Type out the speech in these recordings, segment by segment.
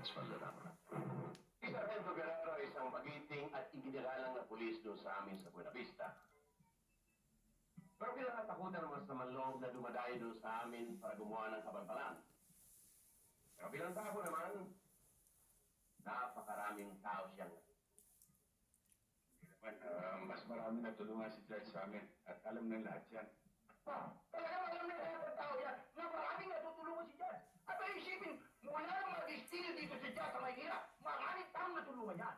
Judge Valderrama. Si Sargento Guerrero ay isang magiting at iginagalang na pulis doon sa amin sa Buena Vista. Pero pinakatakutan naman sa manloob na dumadayo doon sa amin para gumawa ng kabantalan. Pero bilang tao naman, napakaraming tao siyang Mas marami na tulungan si Judge sa amin at alam ng lahat yan. Talagang alam na lahat ng tao yan na maraming natutulungan si Judge. At ay isipin, mula nang mag-steal dito si Judge sa Maynila, maraming taong natulungan yan.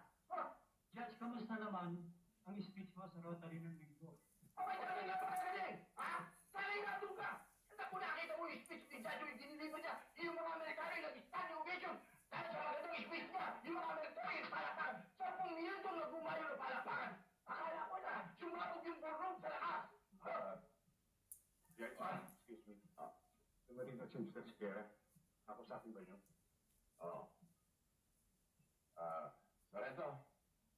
Judge, kamusta naman ang speech mo sa Rotary ng Linggo? Okay, talagang napakagaling. Ha? Sana'y natong ka. Naku, nakita mo yung speech ni Judge, yung dinilipan niya, yung mga Amerikano yung nag-standing ovation. Dahil sa magandang speech niya, yung mga Amerikano yung palakpakan. 10 milyon doon na bumayo ng palakpakan. Akala ko na, sumabog yung burrong sa lakas. Judge, excuse me. Dumating na si Mr. Sierra. Ako sa akin ba niyo? Oo. Sargento,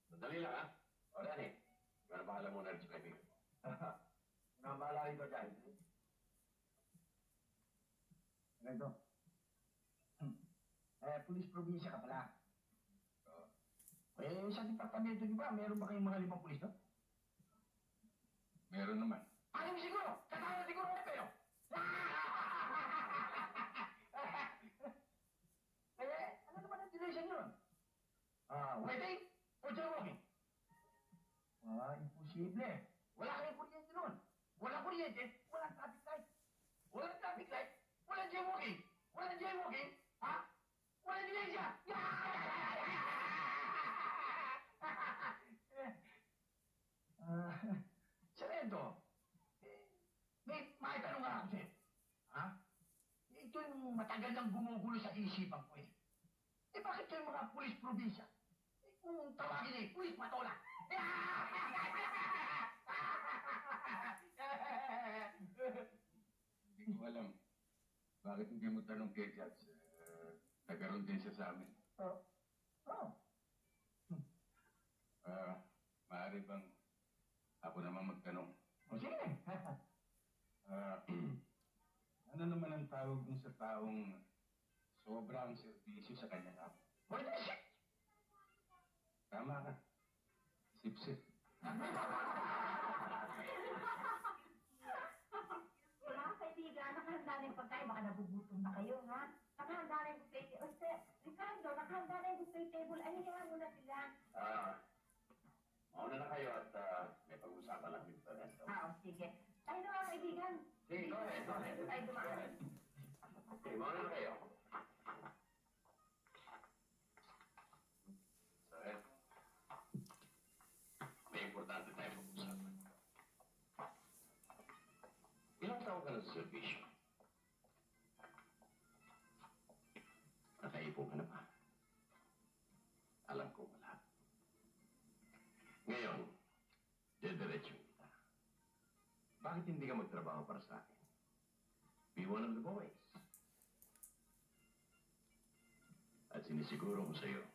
sandali lang ha. O, Danny, ikaw na bahala muna rin sa kaibigan mo. Nambala rin ko dyan. Ganito. Pulis probinsya ka pala. Sa departamento niyo ba, meron ba kayong mga limang pulis doon? Meron naman. Ayun siguro, kasama siguro ulit kayo. Ano naman ang dilation yun? Wedding o jaywalking? Imposible. Wala kayong kuryente nun. Walang kuryente, walang traffic light. Walang traffic light, walang jaywalking. Walang jaywalking, ha? Walang dilation. Sargento, may tanong nga ako sa'yo. Ha? Ito yung matagal nang gumugulo sa isipan ko eh. Bakit yung mga pulis probinsya? Kung tawagin eh, pulis patola. Hindi ko alam. Bakit hindi mo tanong kay Judge? Nagkaroon din siya sa amin. Maaari bang ako naman magtanong? Sige. Ano naman ang tawag dun sa taong sobrang serbisyo sa kanyang amo? What is it? Tama ka. Sip-sip. Mga kaibigan, nakahanda na yung pagkain. Baka nabugutom na kayo, ha? Nakahanda na yung buffet table. Ricardo, nakahanda na yung buffet table. Ayaw mo na sila. Mauna na kayo at may pag-usapan lang dito. Sige. Tayo na mga kaibigan. Sige, go ahead. Tayo dumaan. Okay, mauna na kayo. Sargento, may importante tayo pag-usapan. Ilang taon ka na sa servisyo? Nakaipo ka na ba? Alam ko wala. Ngayon, dediretso kita. Bakit hindi ka magtrabaho para sa akin? Be one of the boys. At sinisiguro ko sa'yo,